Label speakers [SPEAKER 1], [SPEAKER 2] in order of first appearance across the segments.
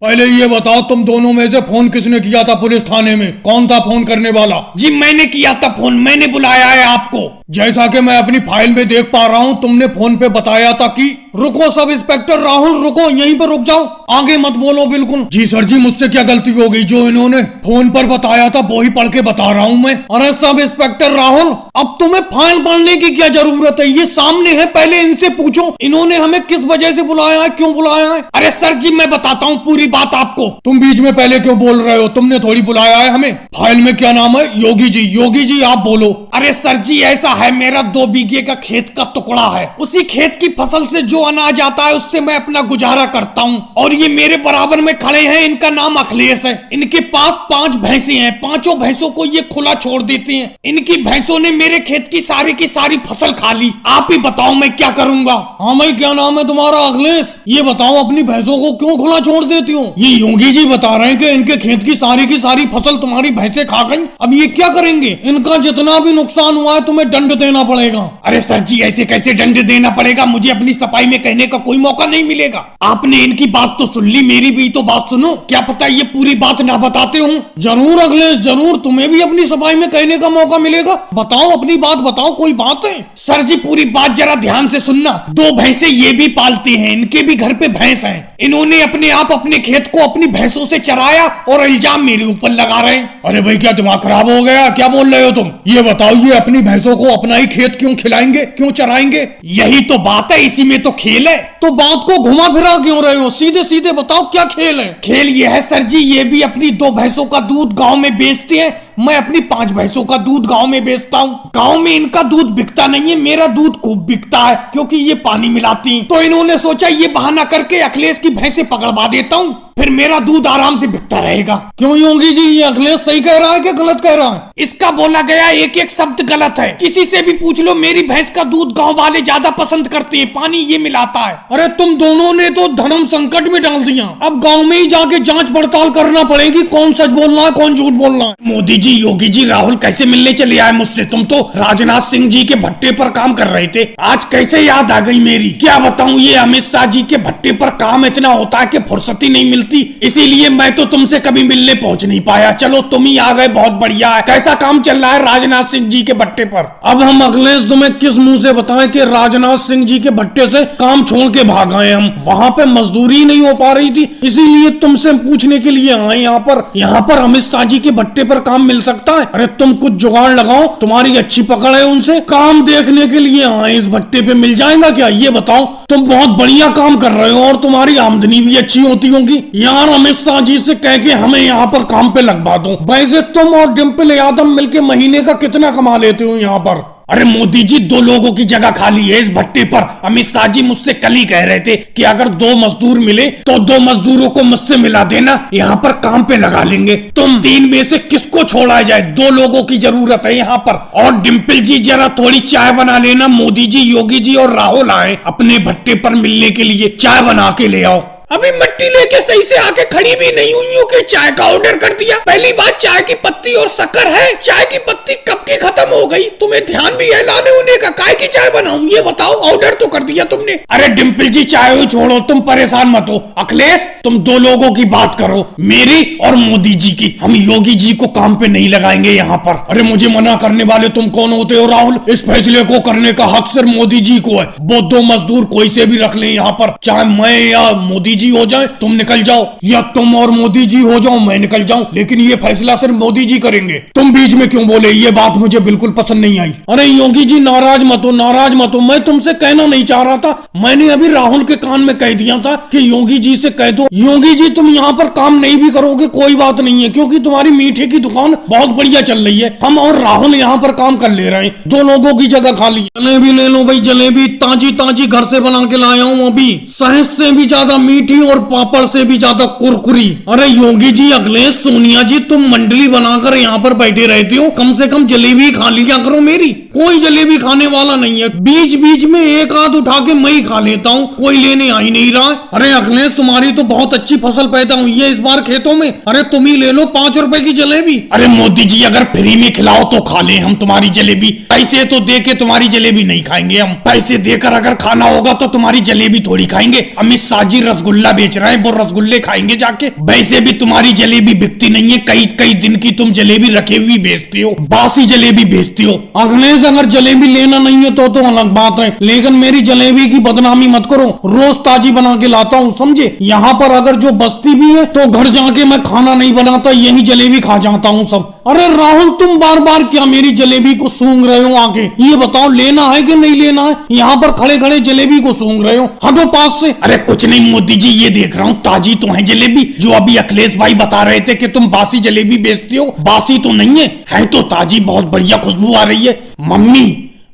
[SPEAKER 1] पहले ये बताओ तुम दोनों में से फोन किसने किया था पुलिस थाने में? कौन था फोन करने वाला?
[SPEAKER 2] जी मैंने किया था फोन, मैंने बुलाया है आपको।
[SPEAKER 1] जैसा कि मैं अपनी फाइल में देख पा रहा हूँ तुमने फोन पे बताया था कि रुको सब इंस्पेक्टर राहुल रुको, यहीं पर रुक जाओ, आगे मत बोलो बिल्कुल। जी सर जी, मुझसे क्या गलती हो गई? जो इन्होंने फोन पर बताया था वो ही पढ़ के बता रहा हूँ मैं। अरे सब इंस्पेक्टर राहुल, अब तुम्हें फाइल पढ़ने की क्या जरूरत है? ये सामने है, पहले इनसे पूछो इन्होंने हमें किस वजह से बुलाया है, क्यों बुलाया है।
[SPEAKER 2] अरे सर जी मैं बताता हूँ पूरी बात आपको।
[SPEAKER 1] तुम बीच में पहले क्यों बोल रहे हो? तुमने थोड़ी बुलाया है हमें। फाइल में क्या नाम है? योगी जी। योगी जी आप बोलो।
[SPEAKER 2] अरे सर जी ऐसा है, मेरा 2 बीघे का खेत का टुकड़ा है, उसी खेत की फसल से जो अनाज आता है उससे मैं अपना गुजारा करता हूँ। और ये मेरे बराबर में खड़े हैं, इनका नाम अखिलेश है। इनके पास 5 भैंसे हैं, 5 भैंसों को ये खुला छोड़ देते हैं। इनकी भैंसों ने मेरे खेत की सारी फसल खा ली। आप ही बताओ मैं क्या करूंगा।
[SPEAKER 1] हाँ भाई क्या नाम है तुम्हारा? अखिलेश। ये बताओ अपनी भैंसों को क्यों खुला छोड़ देती हो? ये योगी जी बता रहे हैं कि इनके खेत की सारी फसल तुम्हारी भैंसे खा गई। अब ये क्या करेंगे? इनका जितना भी नुकसान हुआ है तुम्हें दंड देना पड़ेगा।
[SPEAKER 2] अरे सर जी ऐसे कैसे दंड देना पड़ेगा? मुझे अपनी सफाई में कहने का कोई मौका नहीं मिलेगा। आपने इनकी बात तो सुन ली, मेरी भी तो बात सुनो। क्या पता ये पूरी बात ना बताते हो।
[SPEAKER 1] जरूर अखिलेश जरूर, तुम्हें भी अपनी सफाई में कहने का मौका मिलेगा। बताओ अपनी बात बताओ, कोई बात है?
[SPEAKER 2] सर जी पूरी बात जरा ध्यान से सुनना। 2 भैंसे ये भी पालते हैं, इनके भी घर पे भैंस हैं। इन्होंने अपने आप अपने खेत को अपनी भैंसों से चराया और इल्जाम मेरे ऊपर लगा रहे हैं।
[SPEAKER 1] अरे भाई क्या दिमाग खराब हो गया? क्या बोल रहे हो तुम? ये बताओ ये अपनी भैंसों को अपना ही खेत क्यों खिलाएंगे, क्यों चराएंगे?
[SPEAKER 2] यही तो बात है, इसी में तो खेल है।
[SPEAKER 1] तो बात को घुमा फिरा क्यों रहे हो? सीधे सीधे बताओ क्या खेल है?
[SPEAKER 2] खेल ये है सर जी, ये भी अपनी 2 भैंसों का दूध गांव में बेचते हैं, मैं अपनी 5 भैंसों का दूध गांव में बेचता हूँ। गांव में इनका दूध बिकता नहीं है, मेरा दूध खूब बिकता है क्योंकि ये पानी मिलाती हैं। तो इन्होंने सोचा ये बहाना करके अखिलेश की भैंसे पकड़वा देता हूँ, फिर मेरा दूध आराम से बिकता रहेगा।
[SPEAKER 1] क्यों योगी जी, ये अखिलेश सही कह रहा है कि गलत कह रहा है?
[SPEAKER 2] इसका बोला गया एक एक शब्द गलत है। किसी से भी पूछ लो, मेरी भैंस का दूध गांव वाले ज्यादा पसंद करते हैं, पानी ये मिलाता है।
[SPEAKER 1] अरे तुम दोनों ने तो धर्म संकट में डाल दिया। अब गांव में ही जाके जांच पड़ताल करना पड़ेगी, कौन सच बोल रहा है कौन झूठ बोल रहा है।
[SPEAKER 2] मोदी जी, योगी जी, राहुल कैसे मिलने चले आए मुझसे? तुम तो राजनाथ सिंह जी के भट्टे पर काम कर रहे थे, आज कैसे याद आ गई मेरी? क्या बताऊं, ये अमित शाह जी के भट्टे पर काम इतना होता है कि फुर्सत ही नहीं मिलती, इसीलिए मैं तो तुमसे कभी मिलने पहुंच नहीं पाया। चलो तुम ही आ गए, बहुत बढ़िया है। कैसा काम चल रहा है राजनाथ सिंह जी के भट्टे पर?
[SPEAKER 1] अब हम अखिलेश तुम्हें किस मुंह से बताएं कि राजनाथ सिंह जी के भट्टे से काम छोड़ के भाग आए हम? वहाँ पे मजदूरी नहीं हो पा रही थी, इसीलिए तुमसे पूछने के लिए आए यहाँ पर अमित शाह जी के भट्टे पर काम मिल सकता है? अरे तुम कुछ जुगाड़ लगाओ, तुम्हारी अच्छी पकड़ है उनसे। काम देखने के लिए आए, इस भट्टे पे मिल जाएगा क्या ये बताओ? तुम बहुत बढ़िया काम कर रहे हो और तुम्हारी आमदनी भी अच्छी होती होगी। यार अमित शाह जी से कह के हमें यहाँ पर काम पे लगवा दो। वैसे तुम और डिम्पल यादव मिलके महीने का कितना कमा लेते हो यहाँ पर?
[SPEAKER 2] अरे मोदी जी 2 लोगों की जगह खाली है इस भट्टे पर। अमित शाह जी मुझसे कल ही कह रहे थे कि अगर 2 मजदूर मिले तो 2 मजदूरों को मुझसे मिला देना, यहाँ पर काम पे लगा लेंगे। तुम 3 में से किसको छोड़ा जाए? 2 लोगों की जरूरत है यहाँ पर। और डिम्पल जी जरा थोड़ी चाय बना लेना। मोदी जी, योगी जी और राहुल आए अपने भट्टे पर मिलने के लिए, चाय बना के ले आओ।
[SPEAKER 3] अभी मिट्टी लेके सही से आके खड़ी भी नहीं हुई के चाय का ऑर्डर कर दिया। पहली बात, चाय की पत्ती और शक्कर है, चाय की पत्ती कब की खत्म हो गई? तुम्हें ध्यान भी है लाने होने का? काय की चाय बनाऊं ये बताओ? ऑर्डर तो कर दिया तुमने।
[SPEAKER 2] अरे डिम्पल जी चाय छोड़ो, तुम परेशान मत हो। अखिलेश तुम 2 लोगों की बात करो, मेरी और मोदी जी की। हम योगी जी को काम पे नहीं लगाएंगे यहाँ पर।
[SPEAKER 1] अरे मुझे मना करने वाले तुम कौन होते हो राहुल? इस फैसले को करने का हक सिर्फ मोदी जी को है। वो 2 मजदूर कोई से भी रख ले यहाँ पर, चाहे मैं या मोदी जी हो जाए, तुम निकल जाओ, या तुम और मोदी जी हो जाओ मैं निकल जाऊं, लेकिन ये फैसला सिर्फ मोदी जी करेंगे। तुम बीच में क्यों बोले? ये बात मुझे बिल्कुल पसंद नहीं आई। अरे योगी जी नाराज मत हो, नाराज मत हो, मैं तुमसे कहना नहीं चाह रहा था। मैंने अभी राहुल के कान में कह दिया था कि योगी जी से कह दो। योगी जी तुम यहाँ पर काम नहीं भी करोगे कोई बात नहीं है, क्योंकि तुम्हारी मीठे की दुकान बहुत बढ़िया चल रही है। हम और राहुल यहाँ पर काम कर ले रहे हैं, 2 लोगों की जगह खाली। जलेबी ले लो भाई, जलेबी ताजी ताजी घर से बना के लाया हूँ, अभी शहद से भी ज्यादा मीठी और पापड़ से भी ज्यादा कुरकुरी। अरे योगी जी, अखिलेश, सोनिया जी, तुम मंडली बनाकर यहाँ पर बैठे रहते हो, कम से कम जलेबी खा लिया करो मेरी। कोई जलेबी खाने वाला नहीं है, बीच बीच में एक आध उठा के मैं ही खा लेता हूँ, कोई लेने आ ही नहीं रहा। अरे अखिलेश तुम्हारी तो बहुत अच्छी फसल पैदा हुई है इस बार खेतों में, अरे तुम ही ले लो 5 रुपए की जलेबी।
[SPEAKER 2] अरे मोदी जी अगर फ्री में खिलाओ तो खा ले हम तुम्हारी जलेबी, पैसे तो दे के तुम्हारी जलेबी नहीं खाएंगे हम। पैसे देकर अगर खाना होगा तो तुम्हारी जलेबी थोड़ी खाएंगे। अमित शाह जी रसगुल्ला रसगुल्ला बेच रहे हैं, वो रसगुल्ले खाएंगे जाके। वैसे भी तुम्हारी जलेबी बिकती नहीं है, कई कई दिन की तुम जलेबी रखे हुई बेचती हो, बासी जलेबी बेचती हो।
[SPEAKER 1] अखिलेश अगर जलेबी लेना नहीं है तो अलग बात है, लेकिन मेरी जलेबी की बदनामी मत करो, रोज ताजी बना के लाता हूँ समझे। यहाँ पर अगर जो बस्ती भी है तो घर जाके मैं खाना नहीं बनाता, यही जलेबी खा जाता हूँ सब। अरे राहुल तुम बार बार क्या मेरी जलेबी को सूंघ रहे हो आके, ये बताओ लेना है कि नहीं लेना है? यहाँ पर खड़े खड़े जलेबी को सूंघ रहे हो, हटो पास से।
[SPEAKER 2] अरे कुछ नहीं मोदी जी, ये देख रहा हूँ ताजी तो है जलेबी, जो अभी अखिलेश भाई बता रहे थे कि तुम बासी जलेबी बेचती हो, बासी तो नहीं है तो ताजी, बहुत बढ़िया खुशबू आ रही है।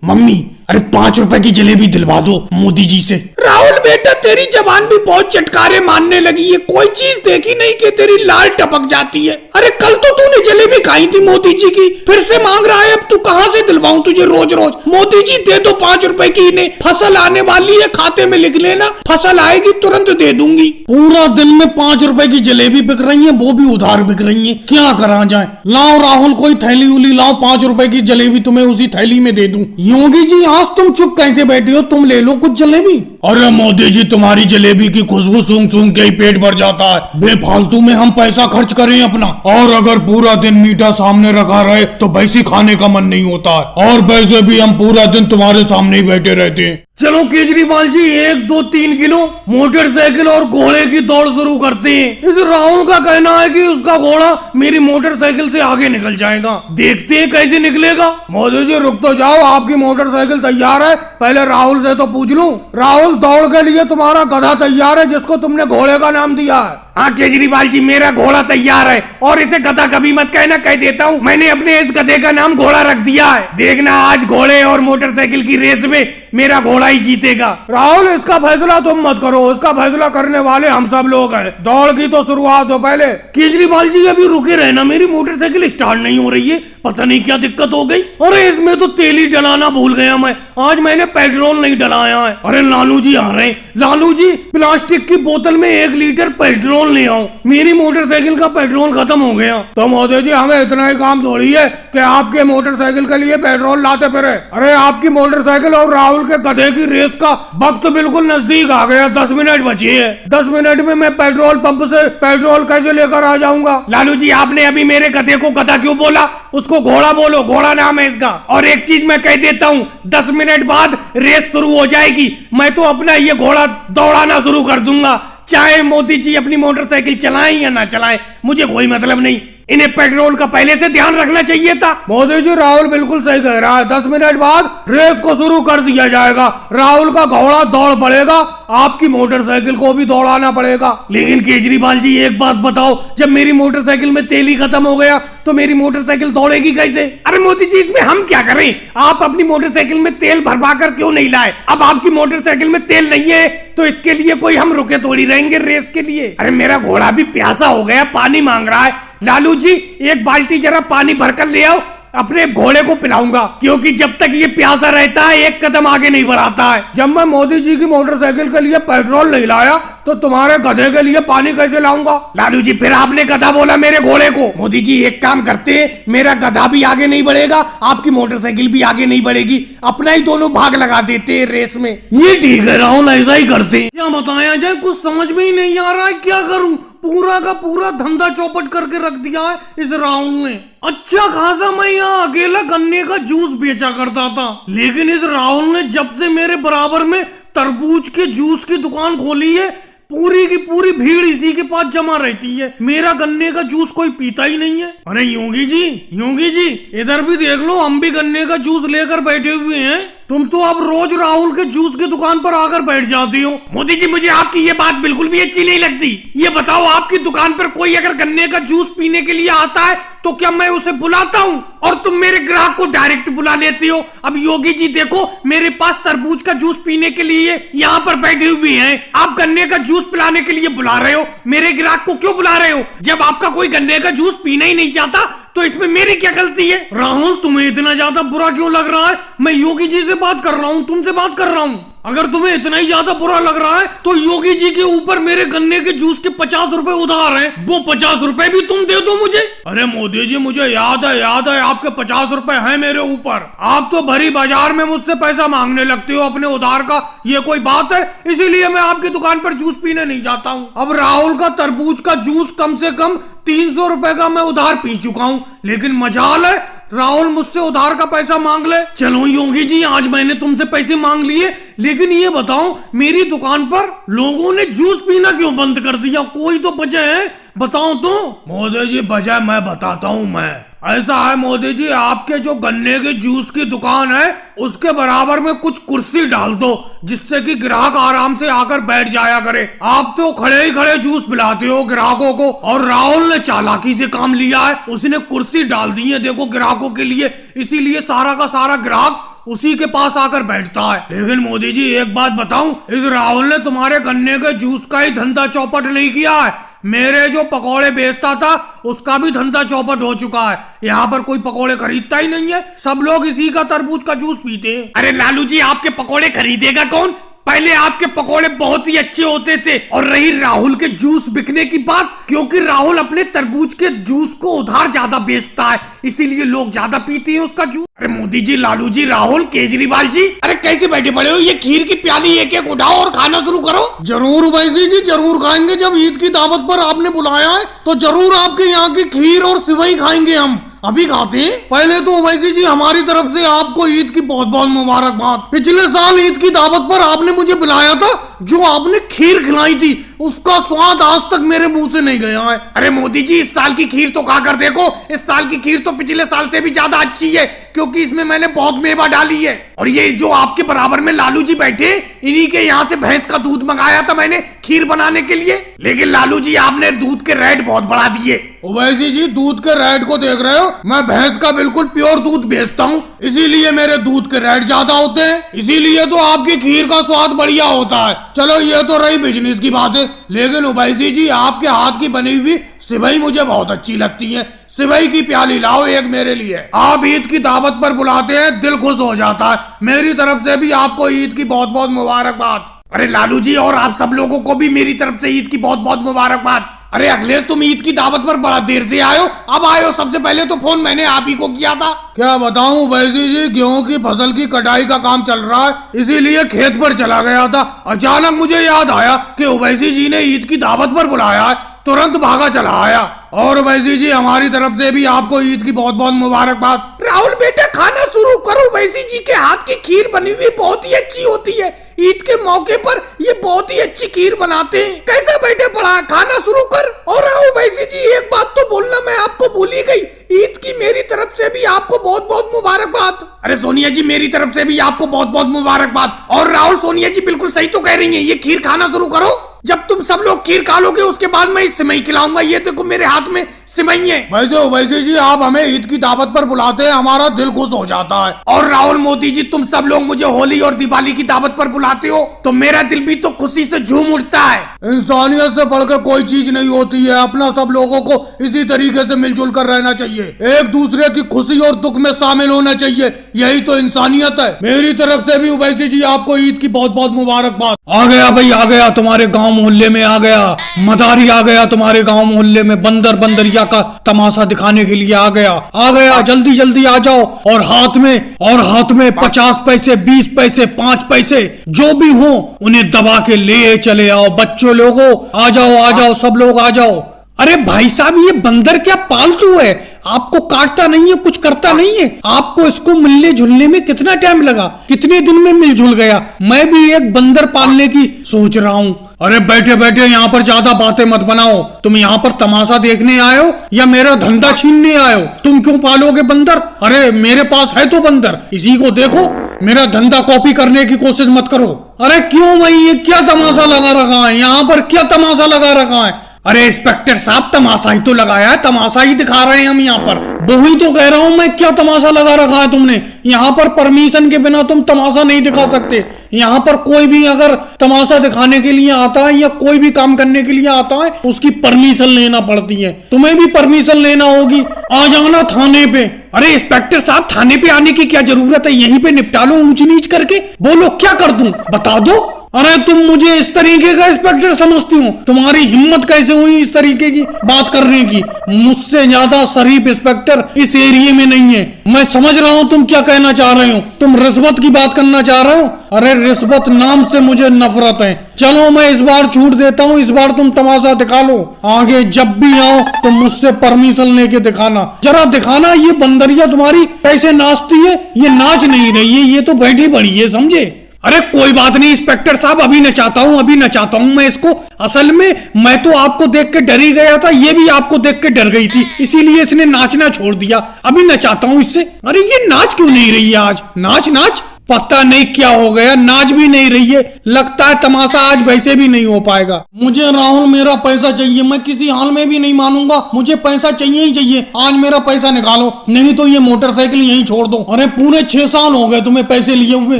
[SPEAKER 2] मम्मी अरे 5 रुपए की जलेबी दिलवा दो मोदी जी से।
[SPEAKER 3] राहुल बेटा तेरी जबान भी बहुत चटकारे मारने लगी है, कोई चीज देखी नहीं कि तेरी लाल टपक जाती है। अरे कल तो तूने जलेबी खाई थी मोदी जी की, फिर से मांग रहा है, अब तू कहाँ से दिलवाऊं तुझे रोज रोज? मोदी जी दे दो 5 रुपए की, इन्हें फसल आने वाली है, खाते में लिख लेना, फसल आएगी तुरंत दे दूंगी।
[SPEAKER 1] पूरा दिन में 5 रुपए की जलेबी बिक रही है, वो भी उधार बिक रही है, क्या करा जाए। लाओ राहुल कोई थैली उली लाओ, 5 रुपए की जलेबी तुम्हें उसी थैली में दे दूं। योगी जी आज तुम चुप कैसे बैठे हो, तुम ले लो कुछ जलेबी।
[SPEAKER 2] अरे मोदी जी तुम्हारी जलेबी की खुशबू सूंघ सूंघ के ही पेट भर जाता है,
[SPEAKER 1] बेफालतू में हम पैसा खर्च करें अपना, और अगर पूरा दिन मीठा सामने रखा रहे तो वैसे खाने का मन नहीं होता है, और वैसे भी हम पूरा दिन तुम्हारे सामने ही बैठे रहते हैं। चलो केजरीवाल जी 1 2 3 किलो मोटरसाइकिल और घोड़े की दौड़ शुरू करते हैं। इस राहुल का कहना है कि उसका घोड़ा मेरी मोटरसाइकिल से आगे निकल जाएगा, देखते हैं कैसे निकलेगा। मोदी जी रुक तो जाओ, आपकी मोटरसाइकिल तैयार है, पहले राहुल से तो पूछ लूं। राहुल दौड़ के लिए तुम्हारा गधा तैयार है जिसको तुमने घोड़े का नाम दिया है?
[SPEAKER 3] हाँ केजरीवाल जी मेरा घोड़ा तैयार है, और इसे गधा कभी मत कहना, कह देता हूँ, मैंने अपने इस गधे का नाम घोड़ा रख दिया है। देखना आज घोड़े और मोटरसाइकिल की रेस में मेरा घोड़ा ही जीतेगा।
[SPEAKER 1] राहुल इसका फैसला तुम मत करो, इसका फैसला करने वाले हम सब लोग हैं। दौड़ की तो शुरुआत हो पहले। केजरीवाल जी अभी रुके रहना, मेरी मोटरसाइकिल स्टार्ट नहीं हो रही है, पता नहीं क्या दिक्कत हो गई। अरे इसमें तो तेल ही डलाना भूल गया मैं, आज मैंने पेट्रोल नहीं डलाया है। अरे लालू जी आ रहे हैं, लालू जी प्लास्टिक की बोतल में 1 लीटर पेट्रोल ले आओ, मेरी मोटरसाइकिल का पेट्रोल खत्म हो गया। तो मोदी जी हमें इतना ही काम थोड़ी है कि आपके मोटरसाइकिल के लिए पेट्रोल लाते फिरे। अरे आपकी मोटरसाइकिल और राहुल के गधे की रेस का वक्त बिल्कुल नजदीक आ गया, 10 मिनट बचे है। 10 मिनट में मैं पेट्रोल पंप से पेट्रोल कैसे लेकर आ जाऊंगा?
[SPEAKER 3] लालू जी आपने अभी मेरे गधे को गधा क्यों बोला? उसको घोड़ा बोलो, घोड़ा नाम है इसका। और एक चीज मैं कह देता हूँ, 10 मिनट बाद रेस शुरू हो जाएगी, मैं तो अपना ये घोड़ा दौड़ाना शुरू कर दूंगा, चाहे मोदी जी अपनी मोटरसाइकिल चलाएं या ना चलाएं, मुझे कोई मतलब नहीं। इन्हें पेट्रोल का पहले से ध्यान रखना चाहिए था।
[SPEAKER 1] मोदी जी राहुल बिल्कुल सही कह रहा है, 10 मिनट बाद रेस को शुरू कर दिया जाएगा, राहुल का घोड़ा दौड़ पड़ेगा, आपकी मोटरसाइकिल को भी दौड़ाना पड़ेगा।
[SPEAKER 3] लेकिन केजरीवाल जी एक बात बताओ, जब मेरी मोटरसाइकिल में तेल ही खत्म हो गया तो मेरी मोटरसाइकिल दौड़ेगी कैसे? अरे मोदी जी इसमें हम क्या करें, आप अपनी मोटरसाइकिल में तेल भरवा कर क्यों नहीं लाए? अब आपकी मोटरसाइकिल में तेल नहीं है तो इसके लिए कोई हम रुके थोड़ी रहेंगे रेस के लिए। अरे मेरा घोड़ा भी प्यासा हो गया, पानी मांग रहा है। लालू जी 1 बाल्टी जरा पानी भरकर ले आओ, अपने घोड़े को पिलाऊंगा, क्योंकि जब तक ये प्यासा रहता है 1 कदम आगे नहीं बढ़ाता है।
[SPEAKER 1] जब मैं मोदी जी की मोटरसाइकिल के लिए पेट्रोल नहीं लाया तो तुम्हारे गधे के लिए पानी कैसे लाऊंगा?
[SPEAKER 3] लालू जी फिर आपने गधा बोला मेरे घोड़े को। मोदी जी एक काम करते, मेरा गधा भी आगे नहीं बढ़ेगा, आपकी मोटरसाइकिल भी आगे नहीं बढ़ेगी, अपना ही दोनों भाग लगा देते रेस में।
[SPEAKER 1] ये ठीक है राहुल, ऐसा ही करते। क्या बताया जाए, कुछ समझ में ही नहीं आ रहा है, क्या करूं? पूरा का पूरा धंधा चौपट करके रख दिया है इस राहुल ने। अच्छा खासा मैं यहाँ अकेला गन्ने का जूस बेचा करता था, लेकिन इस राहुल ने जब से मेरे बराबर में तरबूज के जूस की दुकान खोली है, पूरी की पूरी भीड़ इसी के पास जमा रहती है, मेरा गन्ने का जूस कोई पीता ही नहीं है। अरे योगी जी इधर भी देख लो, हम भी गन्ने का जूस लेकर बैठे हुए हैं, तुम तो अब रोज राहुल के जूस की दुकान पर आकर बैठ जाती हो।
[SPEAKER 3] मोदी जी मुझे आपकी ये बात बिल्कुल भी अच्छी नहीं लगती। ये बताओ आपकी दुकान पर कोई अगर गन्ने का जूस पीने के लिए आता है तो क्या मैं उसे बुलाता हूँ, और तुम मेरे ग्राहक को डायरेक्ट बुला लेती हो? अब योगी जी देखो, मेरे पास तरबूज का जूस पीने के लिए यहाँ पर बैठे हुए हैं, आप गन्ने का जूस पिलाने के लिए बुला रहे हो, मेरे ग्राहक को क्यों बुला रहे हो? जब आपका कोई गन्ने का जूस पीना ही नहीं चाहता तो इसमें मेरी क्या गलती है?
[SPEAKER 1] राहुल तुम्हें इतना ज्यादा बुरा क्यों लग रहा है? मैं योगी जी से बात कर रहा हूँ, तुमसे बात कर रहा हूँ। अगर तुम्हें इतना ही ज्यादा बुरा लग रहा है तो योगी जी के ऊपर मेरे गन्ने के जूस के 50 रुपए उधार हैं, वो 50 रुपए भी तुम दे दो मुझे। अरे मोदी जी मुझे याद है आपके 50 रुपए हैं मेरे ऊपर। आप तो भरी बाजार में मुझसे पैसा मांगने लगते हो अपने उधार का, ये कोई बात है? इसीलिए मैं आपकी दुकान पर जूस पीने नहीं जाता हूँ। अब राहुल का तरबूज का जूस कम से कम 300 रुपए का मैं उधार पी चुका हूँ, लेकिन मजाल है राहुल मुझसे उधार का पैसा मांग ले। चलो योगी जी आज मैंने तुमसे पैसे मांग लिए, लेकिन ये बताओ मेरी दुकान पर लोगों ने जूस पीना क्यों बंद कर दिया? कोई तो वजह है, बताओ तो। मोदी जी वजह मैं बताता हूँ। मैं ऐसा है मोदी जी, आपके जो गन्ने के जूस की दुकान है उसके बराबर में कुछ कुर्सी डाल दो, जिससे कि ग्राहक आराम से आकर बैठ जाया करे। आप तो खड़े ही खड़े जूस पिलाते हो ग्राहकों को, और राहुल ने चालाकी से काम लिया है, उसने कुर्सी डाल दी है देखो ग्राहकों के लिए, इसीलिए सारा का सारा ग्राहक उसी के पास आकर बैठता है। लेकिन मोदी जी एक बात बताऊं, इस राहुल ने तुम्हारे गन्ने के जूस का ही धंधा चौपट नहीं किया है, मेरे जो पकोड़े बेचता था उसका भी धंधा चौपट हो चुका है। यहाँ पर कोई पकोड़े खरीदता ही नहीं है, सब लोग इसी का तरबूज का जूस पीते हैं। अरे लालू जी आपके पकोड़े खरीदेगा कौन? पहले आपके पकोड़े बहुत ही अच्छे होते थे। और रही राहुल के जूस बिकने की बात, क्योंकि राहुल अपने तरबूज के जूस को उधार ज्यादा बेचता है, इसीलिए लोग ज्यादा पीते हैं उसका जूस। अरे मोदी जी, लालू जी, राहुल, केजरीवाल जी, अरे कैसे बैठे पड़े हो? ये खीर की प्याली एक एक उठाओ और खाना शुरू करो।
[SPEAKER 2] जरूर वैसी जी, जरूर खाएंगे। जब ईद की दावत पर आपने बुलाया है तो जरूर आपके यहाँ की खीर और सिवई खाएंगे। हम अभी खाते हैं। पहले तो वैसी जी हमारी तरफ से आपको ईद की बहुत बहुत मुबारकबाद। पिछले साल ईद की दावत पर आपने मुझे बुलाया था, जो आपने खीर खिलाई थी उसका स्वाद आज तक मेरे मुंह से नहीं गया है।
[SPEAKER 3] अरे मोदी जी इस साल की खीर तो खाकर देखो, इस साल की खीर तो पिछले साल से भी ज्यादा अच्छी है, क्योंकि इसमें मैंने बहुत मेवा डाली है। और ये जो आपके बराबर में लालू जी बैठे, इन्हीं के यहाँ से भैंस का दूध मंगाया था मैंने खीर बनाने के लिए, लेकिन लालू जी आपने दूध के रेट बहुत बढ़ा दिए।
[SPEAKER 2] वैसी जी दूध के रेट को देख रहे हो, मैं भैंस का बिल्कुल प्योर दूध बेचता हूँ, इसीलिए मेरे दूध के रेट ज्यादा होते हैं, इसीलिए तो आपकी खीर का स्वाद बढ़िया होता है। चलो ये तो रही बिजनेस की बात है, लेकिन उवैसी जी आपके हाथ की बनी हुई सिवई मुझे बहुत अच्छी लगती है। सिवई की प्याली लाओ एक मेरे लिए। आप ईद की दावत पर बुलाते हैं, दिल खुश हो जाता है। मेरी तरफ से भी आपको ईद की बहुत बहुत मुबारकबाद।
[SPEAKER 3] अरे लालू जी और आप सब लोगों को भी मेरी तरफ से ईद की बहुत बहुत मुबारकबाद। अरे अखिलेश तुम ईद की दावत पर बड़ा देर से आयो, अब आयो। सबसे पहले तो फोन मैंने आप ही को किया था।
[SPEAKER 2] क्या बताऊं वैसी जी, गेहूं की फसल की कटाई का काम चल रहा है, इसीलिए खेत पर चला गया था। अचानक मुझे याद आया कि ओवैसी जी ने ईद की दावत पर बुलाया है, तुरंत भागा चला आया। और वैसी जी हमारी तरफ से भी आपको ईद की बहुत बहुत मुबारकबाद।
[SPEAKER 3] राहुल बेटा खाना शुरू करो, वैसी जी के हाथ की खीर बनी हुई बहुत ही अच्छी होती है। ईद के मौके पर ये बहुत ही अच्छी खीर बनाते हैं। कैसा बैठे पड़ा, खाना शुरू कर। और राहुल वैसी जी एक बात तो बोलना मैं आपको भूल ही गई, ईद की मेरी तरफ से भी आपको बहुत बहुत मुबारकबाद। अरे सोनिया जी मेरी तरफ से भी आपको बहुत बहुत मुबारकबाद। और राहुल सोनिया जी बिल्कुल सही तो कह रही हैं, ये खीर खाना शुरू करो। जब तुम सब लोग खीर खा लोगे उसके बाद मैं इस सिमई खिलाऊंगा। ये देखो मेरे हाथ में सिमई है।
[SPEAKER 2] वैसे जी आप हमें ईद की दावत पर बुलाते हैं, हमारा दिल खुश हो जाता है।
[SPEAKER 3] और राहुल मोदी जी तुम सब लोग मुझे होली और दिवाली की दावत पर बुलाते हो तो मेरा दिल भी तो खुशी से झूम उठता है।
[SPEAKER 2] इंसानियत से बढ़कर कोई चीज नहीं होती है, अपना सब लोगों को इसी तरीके से मिलजुल कर रहना चाहिए, एक दूसरे की खुशी और दुख में शामिल होना चाहिए, यही तो इंसानियत है। मेरी तरफ से भी उवैसी जी आपको ईद की बहुत बहुत मुबारकबाद।
[SPEAKER 1] आ गया भाई आ गया, तुम्हारे गांव मोहल्ले में आ गया, मदारी आ गया तुम्हारे गांव मोहल्ले में, बंदर बंदरिया का तमाशा दिखाने के लिए आ गया। जल्दी जल्दी आ जाओ। और हाथ में 50 पैसे 20 पैसे 5 पैसे जो भी हो उन्हें दबा के ले चले आओ। बच्चों लोगों आ जाओ सब लोग आ जाओ। अरे भाई साहब ये बंदर क्या पालतू है, आपको काटता नहीं है, कुछ करता नहीं है। आपको इसको मिलने जुलने में कितना टाइम लगा, कितने दिन में मिल जुल गया। मैं भी एक बंदर पालने की सोच रहा हूँ। अरे बैठे बैठे यहाँ पर ज्यादा बातें मत बनाओ, तुम यहाँ पर तमाशा देखने आए हो या मेरा धंधा छीनने आए हो? तुम क्यों पालोगे बंदर? अरे मेरे पास है तो बंदर, इसी को देखो। मेरा धंधा कॉपी करने की कोशिश मत करो। अरे क्यों भाई, ये क्या तमाशा लगा रखा है यहाँ पर, क्या तमाशा लगा रखा है? अरे इंस्पेक्टर साहब तमाशा ही तो लगाया है, तमाशा ही दिखा रहे हैं हम यहाँ पर। वही तो कह रहा हूँ मैं, क्या तमाशा लगा रखा है तुमने? यहाँ पर परमिशन के बिना तुम तमाशा नहीं दिखा सकते। यहाँ पर कोई भी अगर तमाशा दिखाने के लिए आता है या कोई भी काम करने के लिए आता है उसकी परमिशन लेना पड़ती है। तुम्हें भी परमिशन लेना होगी। आ जाना थाने पे,
[SPEAKER 2] अरे इंस्पेक्टर साहब, थाने पे आने की क्या जरूरत है, यहीं पे निपटा लो ऊंच नीच करके। बोलो क्या कर दूं, बता दो। अरे तुम मुझे इस तरीके का इंस्पेक्टर समझती हो? तुम्हारी हिम्मत कैसे हुई इस तरीके की बात करने की? मुझसे ज्यादा शरीफ इंस्पेक्टर इस एरिया में नहीं है। मैं समझ रहा हूँ तुम क्या कहना चाह रहे हो। तुम रिश्वत की बात करना चाह रहे हो? अरे रिश्वत नाम से मुझे नफरत है। चलो मैं इस बार छूट देता हूँ, इस बार तुम तमाशा दिखा लो। आगे जब भी आओ तो मुझसे परमिशन लेके दिखाना, जरा दिखाना ये बंदरिया तुम्हारी कैसे नाचती है। ये नाच नहीं रही है, ये तो बैठी पड़ी है, समझे? अरे कोई बात नहीं इंस्पेक्टर साहब, अभी नचाता हूँ मैं इसको। असल में मैं तो आपको देख के डर ही गया था, ये भी आपको देख के डर गई थी, इसीलिए इसने नाचना छोड़ दिया। अभी नचाता हूँ इससे। अरे ये नाच क्यों नहीं रही है आज? नाच पता नहीं क्या हो गया, नाच भी नहीं रही है। लगता है तमाशा आज वैसे भी नहीं हो पाएगा। मुझे राहुल मेरा पैसा चाहिए, मैं किसी हाल में भी नहीं मानूंगा, मुझे पैसा चाहिए ही चाहिए। आज मेरा पैसा निकालो, नहीं तो ये मोटरसाइकिल यहीं छोड़ दो। अरे पूरे 6 साल हो गए तुम्हें पैसे लिए हुए।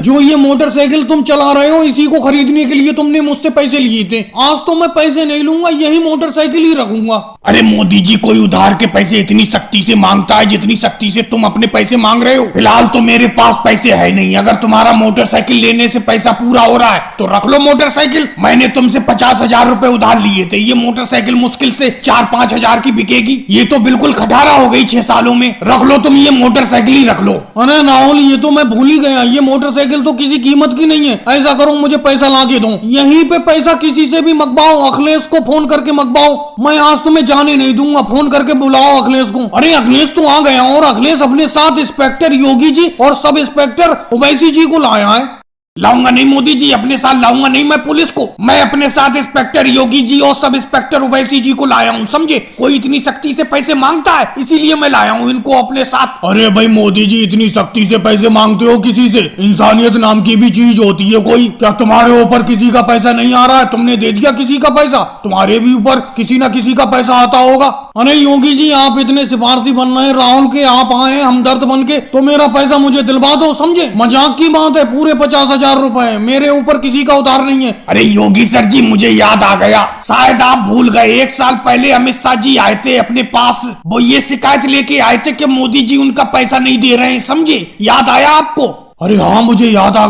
[SPEAKER 2] जो ये मोटरसाइकिल तुम चला रहे हो, इसी को खरीदने के लिए तुमने मुझसे पैसे लिए थे। आज तो मैं पैसे नहीं लूंगा, यही मोटरसाइकिल ही रखूंगा।
[SPEAKER 1] अरे मोदी जी, कोई उधार के पैसे इतनी सख्ती से मांगता है जितनी सख्ती से तुम अपने पैसे मांग रहे हो? फिलहाल तो मेरे पास पैसे है नहीं। अगर तुम्हारा मोटरसाइकिल लेने से पैसा पूरा हो रहा है तो रख लो मोटरसाइकिल। मैंने तुमसे 50,000 रुपए उधार लिए थे। ये मोटरसाइकिल मुश्किल से 4-5 हजार की बिकेगी। ये तो बिल्कुल खटारा हो गई 6 सालों में। रख लो तुम, ये मोटरसाइकिल ही रख लो।
[SPEAKER 2] अरे राहुल, ये तो मैं भूल ही गया, ये मोटरसाइकिल तो किसी कीमत की नहीं है। ऐसा करो, मुझे पैसा ला के दो। यहीं पे पैसा किसी से भी मंगवाओ, अखिलेश को फोन करके मंगवाओ। मैं आज तुम्हें जाने नहीं दूंगा, फोन करके बुलाओ अखिलेश को। अरे अखिलेश तो आ गया, और अखिलेश अपने साथ इंस्पेक्टर योगी जी और सब इंस्पेक्टर ओवैसी जी को लाया है।
[SPEAKER 1] लाऊंगा नहीं मोदी जी, अपने साथ लाऊंगा नहीं मैं पुलिस को। मैं अपने साथ इंस्पेक्टर योगी जी और सब इंस्पेक्टर ओवैसी जी को लाया हूँ, समझे? कोई इतनी सख्ती से पैसे मांगता है, इसीलिए मैं लाया हूँ इनको अपने साथ।
[SPEAKER 2] अरे भाई मोदी जी, इतनी सख्ती से पैसे मांगते हो किसी से? इंसानियत नाम की भी चीज होती है कोई? क्या तुम्हारे ऊपर किसी का पैसा नहीं आ रहा है? तुमने दे दिया किसी का पैसा? तुम्हारे भी ऊपर किसी ना किसी का पैसा आता होगा। अरे योगी जी, आप इतने सिफारसी बन रहे हैं, राहुल के आप आए हमदर्द बन के, तो मेरा पैसा मुझे दिलवा दो, समझे? मजाक की बात है, पूरे 50,000 रुपए, मेरे ऊपर किसी का उधार नहीं है।
[SPEAKER 1] अरे योगी सर जी, मुझे याद आ गया, शायद आप भूल गए। 1 साल पहले अमित शाह जी आए थे अपने पास, वो ये शिकायत लेके आए थे कि मोदी जी उनका पैसा नहीं दे रहे हैं, समझे? याद आया आपको?
[SPEAKER 2] अरे हाँ, मुझे याद आ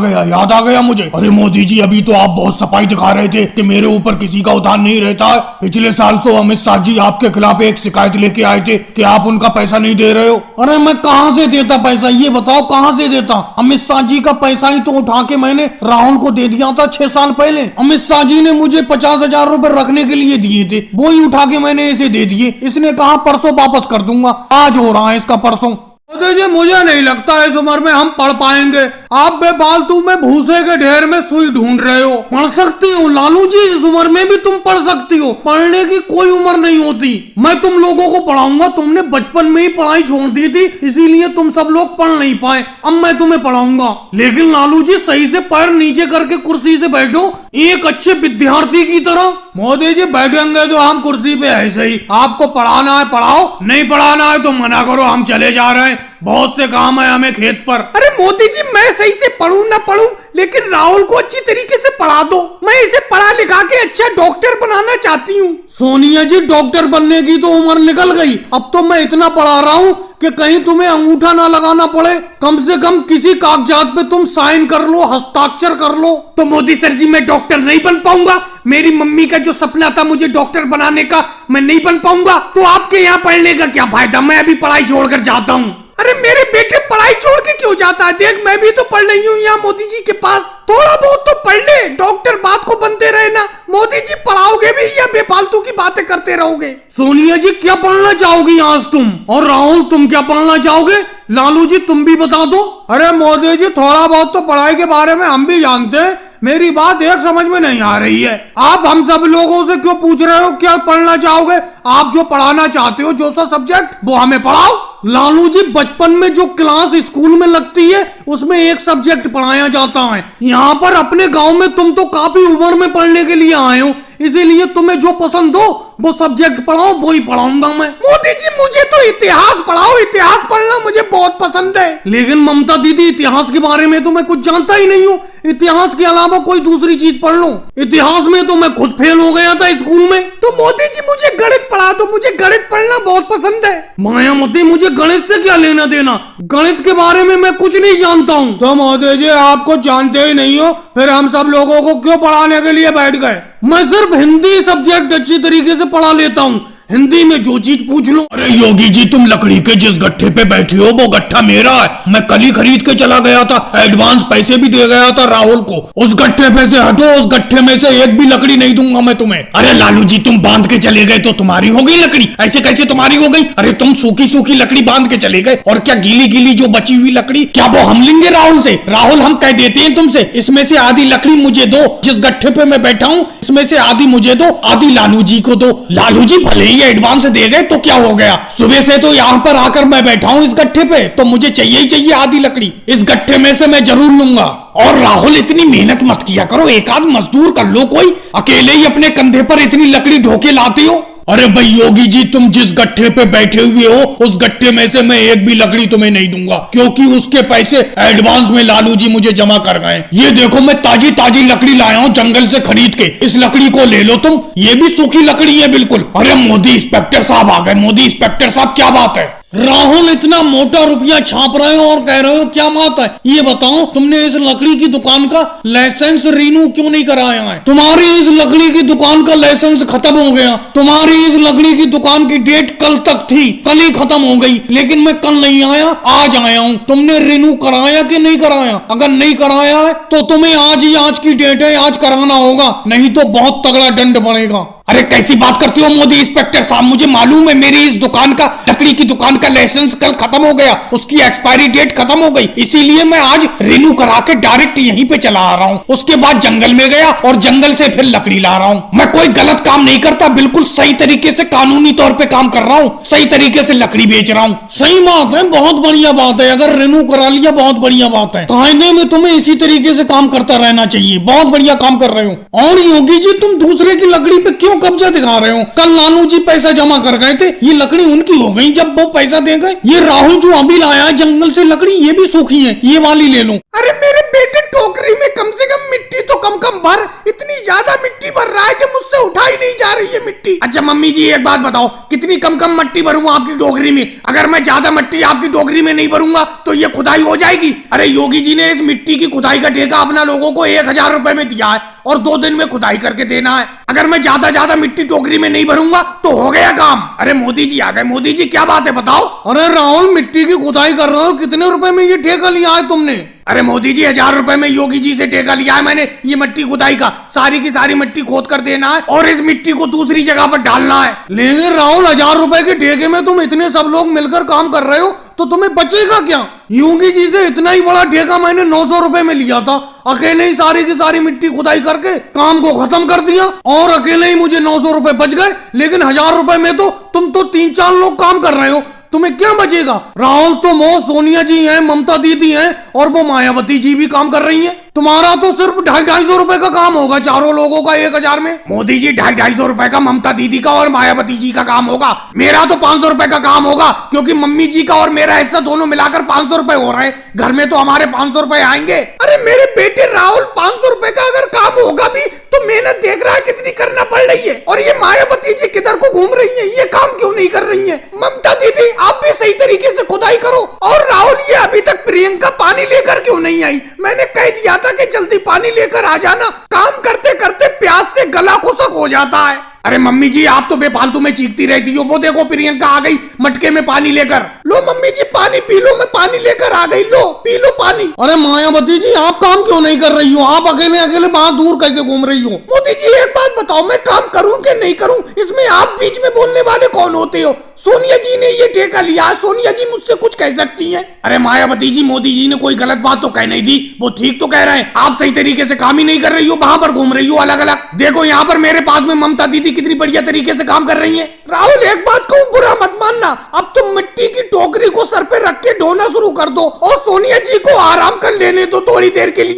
[SPEAKER 2] गया मुझे। अरे मोदी जी, अभी तो आप बहुत सफाई दिखा रहे थे कि मेरे ऊपर किसी का उधार नहीं रहता है। पिछले साल तो अमित शाह जी आपके खिलाफ एक शिकायत लेके आए थे कि आप उनका पैसा नहीं दे रहे हो। अरे मैं कहाँ से देता पैसा, ये बताओ कहाँ से देता? अमित शाह जी का पैसा ही तो उठा के मैंने राहुल को दे दिया था 6 साल पहले। अमित शाह जी ने मुझे 50,000 रुपए रखने के लिए दिए थे, वो ही उठा के मैंने इसे दे दिए। इसने कहा परसों वापस कर दूंगा, आज हो रहा है इसका परसों। जी मुझे नहीं लगता इस उम्र में हम पढ़ पाएंगे। आप बेफालतू में भूसे के ढेर में सुई ढूंढ रहे हो। पढ़ सकती हो लालू जी, इस उम्र में भी तुम पढ़ सकती हो, पढ़ने की कोई उम्र नहीं होती। मैं तुम लोगों को पढ़ाऊंगा, तुमने बचपन में ही पढ़ाई छोड़ दी थी, इसीलिए तुम सब लोग पढ़ नहीं पाए। अब मैं तुम्हें पढ़ाऊंगा, लेकिन लालू जी सही से पैर नीचे करके कुर्सी से बैठो, एक अच्छे विद्यार्थी की तरह। मोदी जी बैठेंगे तो हम कुर्सी पे ऐसे ही, आपको पढ़ाना है पढ़ाओ, नहीं पढ़ाना है तो मना करो, हम चले जा रहे हैं, बहुत से काम है हमें खेत पर।
[SPEAKER 3] अरे मोदी जी, मैं सही से पढ़ूं ना पढ़ूं, लेकिन राहुल को अच्छी तरीके से पढ़ा दो। मैं इसे पढ़ा लिखा के अच्छा डॉक्टर बनाना चाहती हूँ।
[SPEAKER 2] सोनिया जी, डॉक्टर बनने की तो उम्र निकल गई, अब तो मैं इतना पढ़ा रहा हूँ कि कहीं तुम्हें अंगूठा ना लगाना पड़े, कम से कम किसी कागजात पे तुम साइन कर लो, हस्ताक्षर कर लो।
[SPEAKER 3] तो मोदी सर जी, मैं डॉक्टर नहीं बन पाऊंगा? मेरी मम्मी का जो सपना था मुझे डॉक्टर बनाने का, मैं नहीं बन पाऊंगा? तो आपके यहाँ पढ़ने का क्या फायदा? मैं अभी पढ़ाई छोड़कर जाता हूँ। अरे मेरे बेटे पढ़ाई छोड़ के क्यों जाता है? देख, मैं भी तो पढ़ रही हूँ यहाँ मोदी जी के पास, थोड़ा बहुत तो पढ़ ले। डॉक्टर बात को बनते रहे ना। मोदी जी पढ़ाओगे भी या बेफालतू की बातें करते रहोगे?
[SPEAKER 2] सोनिया जी, क्या पढ़ना चाहोगी आज तुम? और राहुल, तुम क्या पढ़ना चाहोगे? लालू जी, तुम भी बता दो। अरे मोदी जी, थोड़ा बहुत तो पढ़ाई के बारे में हम भी जानते हैं, मेरी बात एक समझ में नहीं आ रही है। आप हम सब लोगों से क्यों पूछ रहे हो क्या पढ़ना चाहोगे? आप जो पढ़ाना चाहते हो, जो सा सब्जेक्ट, वो हमें पढ़ाओ। लालू जी, बचपन में जो क्लास स्कूल में लगती है उसमें एक सब्जेक्ट पढ़ाया जाता है। यहाँ पर अपने गांव में तुम तो काफी उम्र में पढ़ने के लिए आए हो, इसीलिए तुम्हें जो पसंद हो वो सब्जेक्ट पढ़ाओ, वो ही पढ़ाऊंगा मैं।
[SPEAKER 3] मोदी जी, मुझे तो इतिहास पढ़ाओ, इतिहास पढ़ना मुझे बहुत पसंद है।
[SPEAKER 2] लेकिन ममता दीदी, इतिहास के बारे में तो मैं कुछ जानता ही नहीं हूँ। इतिहास के अलावा कोई दूसरी चीज पढ़ लो। इतिहास में तो मैं खुद फेल हो गया था स्कूल में।
[SPEAKER 3] तो मोदी जी मुझे गणित पढ़ा दो, मुझे गणित पढ़ना बहुत पसंद है।
[SPEAKER 2] मायावती मुझे गणित से क्या लेना देना, गणित के बारे में मैं कुछ नहीं जानता हूँ। तो मोदी जी आप कुछ जानते ही नहीं हो, फिर हम सब लोगों को क्यों पढ़ाने के लिए बैठ गए? मैं सिर्फ हिंदी सब्जेक्ट अच्छी तरीके से पढ़ा लेता हूँ, हिंदी में जो चीज पूछ लो।
[SPEAKER 1] अरे योगी जी तुम लकड़ी के जिस गट्ठे पे बैठे हो वो गट्ठा मेरा है, मैं कल ही खरीद के चला गया था, एडवांस पैसे भी दे गया था राहुल को। उस गट्ठे पे से हटो, उस गट्ठे में से एक भी लकड़ी नहीं दूंगा मैं तुम्हें। अरे लालू जी तुम बांध के चले गए तो तुम्हारी हो गई लकड़ी, ऐसे कैसे तुम्हारी हो गई? अरे तुम सूखी सूखी लकड़ी बांध के चले गए, और क्या गीली गीली जो बची हुई लकड़ी क्या वो हम लेंगे राहुल से? राहुल हम कह देते हैं तुमसे, इसमें से आधी लकड़ी मुझे दो, जिस गट्ठे पे मैं बैठा हूँ इसमें से आधी मुझे दो, आधी लालू जी को दो। लालू जी भले ही एडवांस दे गए तो क्या हो गया, सुबह से तो यहाँ पर आकर मैं बैठा हूँ इस गट्ठे पे, तो मुझे चाहिए ही चाहिए आधी लकड़ी, इस गट्ठे में से मैं जरूर लूंगा। और राहुल इतनी मेहनत मत किया करो, एक आध मजदूर कर लो कोई, अकेले ही अपने कंधे पर इतनी लकड़ी ढोके लाते हो। अरे भाई योगी जी तुम जिस गट्ठे पे बैठे हुए हो उस गट्ठे में से मैं एक भी लकड़ी तुम्हें नहीं दूंगा, क्योंकि उसके पैसे एडवांस में लालू जी मुझे जमा कर गए। ये देखो मैं ताजी ताजी लकड़ी लाया हूँ जंगल से खरीद के, इस लकड़ी को ले लो तुम, ये भी सूखी लकड़ी है बिल्कुल। अरे मोदी इंस्पेक्टर साहब आ गए, मोदी इंस्पेक्टर साहब क्या बात है?
[SPEAKER 2] राहुल इतना मोटा रुपया छाप रहे हो और कह रहे हो क्या बात है? ये बताओ तुमने इस लकड़ी की दुकान का लाइसेंस रिन्यू क्यों नहीं कराया है? तुम्हारी इस लकड़ी की दुकान का लाइसेंस खत्म हो गया, तुम्हारी इस लकड़ी की दुकान की डेट कल तक थी, कल ही खत्म हो गई, लेकिन मैं कल नहीं आया, आज आया हूँ। तुमने रिन्यू कराया कि नहीं कराया? अगर नहीं कराया है तो तुम्हें आज ही, आज की डेट है, आज कराना होगा, नहीं तो बहुत तगड़ा दंड पड़ेगा।
[SPEAKER 1] अरे कैसी बात करते हो मोदी इंस्पेक्टर साहब, मुझे मालूम है मेरी इस दुकान का, लकड़ी की दुकान का लाइसेंस कल खत्म हो गया, उसकी एक्सपायरी डेट खत्म हो गई, इसीलिए मैं आज रिन्यू करा के डायरेक्ट यहीं पे चला आ रहा हूँ। उसके बाद जंगल में गया और जंगल से फिर लकड़ी ला रहा हूँ। मैं कोई गलत काम नहीं करता, बिल्कुल सही तरीके से कानूनी तौर पे काम कर रहा हूँ, सही तरीके से लकड़ी बेच रहा हूँ।
[SPEAKER 2] सही बात है, बहुत बढ़िया बात है, अगर रिन्यू करा लिया बहुत बढ़िया बात है। कायदे में तुम्हें इसी तरीके से काम करता रहना चाहिए, बहुत बढ़िया काम कर रहे हो। और योगी जी तुम दूसरे की लकड़ी पे क्यों कब्जा दिखा रहे हो? कल लालू जी पैसा जमा कर गए थे, ये लकड़ी उनकी हो गई जब वो पैसा दे गए। ये राहुल जो अभी लाया है जंगल से लकड़ी, ये भी सूखी है, ये वाली ले लो।
[SPEAKER 3] अरे मेरे बेटे टोकरी में कम से कम मिट्टी तो कम भर, इतनी ज्यादा मिट्टी भर रहा है कि मुझसे उठाई नहीं जा रही है मिट्टी।
[SPEAKER 1] अच्छा मम्मी जी एक बात बताओ, कितनी कम मिट्टी भरूंगा आपकी टोकरी में? अगर मैं ज्यादा मिट्टी आपकी टोकरी में नहीं भरूंगा तो ये खुदाई हो जाएगी। अरे योगी जी ने इस मिट्टी की खुदाई का ठेका अपना लोगों को 1000 रुपए में दिया है और 2 दिन में खुदाई करके देना है। अगर मैं ज्यादा मिट्टी टोकरी में नहीं भरूंगा तो हो गया काम। अरे मोदी जी आ गए, मोदी जी क्या बात है बताओ।
[SPEAKER 2] अरे राहुल मिट्टी की खुदाई कर रहे हो, कितने रुपए में ये ठेका लिया है तुमने?
[SPEAKER 1] अरे मोदी जी 1000 रुपए में योगी जी से ठेका लिया है मैंने, ये मिट्टी खुदाई का, सारी की सारी मिट्टी खोद कर देना है और इस मिट्टी को दूसरी जगह पर डालना है।
[SPEAKER 2] लेकिन राहुल 1000 रुपए के ठेके में तुम इतने सब लोग मिलकर काम कर रहे हो तो तुम्हें बचेगा क्या? योगी जी से इतना ही बड़ा ठेका मैंने 900 रुपए में लिया था, अकेले ही सारी की सारी मिट्टी खुदाई करके काम को खत्म कर दिया और अकेले ही मुझे 900 रुपए बच गए। लेकिन 1000 रुपए में तो तुम तो 3-4 लोग काम कर रहे हो, तुम्हें क्या बचेगा? राहुल तो वो सोनिया जी हैं, ममता दीदी हैं और वो मायावती जी भी काम कर रही हैं। तुम्हारा तो सिर्फ 250-250 रुपए का काम होगा चारों लोगों का 1000 में।
[SPEAKER 1] मोदी जी 250-250 रुपए का ममता दीदी का और मायावती जी का काम होगा, मेरा तो 500 रुपए का काम होगा, क्योंकि मम्मी जी का और मेरा हिस्सा दोनों मिलाकर 500 रुपए हो रहे हैं, घर में तो हमारे 500 रुपए आएंगे।
[SPEAKER 3] अरे मेरे बेटे राहुल 500 रुपए का अगर काम होगा भी तो मेहनत देख रहा है कितनी करना पड़ रही है, और ये मायावती जी किधर को घूम रही है, ये काम क्यों नहीं कर रही है? ममता दीदी आप भी सही तरीके से खुदाई करो। और राहुल ये अभी तक प्रियंका पानी लेकर क्यों नहीं आई? मैंने कह दिया था कि जल्दी पानी लेकर आ जाना, काम करते करते प्यास से गला खुशक हो जाता है।
[SPEAKER 1] अरे मम्मी जी आप तो बेफालतू में चीखती रहती हो, वो देखो प्रियंका आ गई मटके में पानी लेकर।
[SPEAKER 3] लो मम्मी जी पानी पी लो, मैं पानी लेकर आ गई, लो पी लो पानी।
[SPEAKER 2] अरे मायावती जी आप काम क्यों नहीं कर रही हो? आप अकेले अकेले वहां दूर कैसे घूम रही हो?
[SPEAKER 3] मोदी जी एक बात बताओ, मैं काम करूं कि नहीं करूं, इसमें आप बीच में बोलने वाले कौन होते हो? सोनिया जी ने ये ठेका लिया, सोनिया जी मुझसे कुछ कह सकती हैं?
[SPEAKER 1] अरे मायावती जी मोदी जी ने कोई गलत बात तो कह नहीं दी, वो ठीक तो कह रहे हैं, आप सही तरीके से काम ही नहीं कर रही हो, वहां पर घूम रही हो अलग अलग। देखो यहाँ पर मेरे पास में ममता दीदी कितनी बढ़िया तरीके से काम कर रही है।
[SPEAKER 3] राहुल एक बात कहूँ, बुरा मत मानना, अब तुम मिट्टी की टोकरी को सर पे रख के ढोना शुरू कर दो और सोनिया जी को आराम कर लेने दो थोड़ी देर के लिए।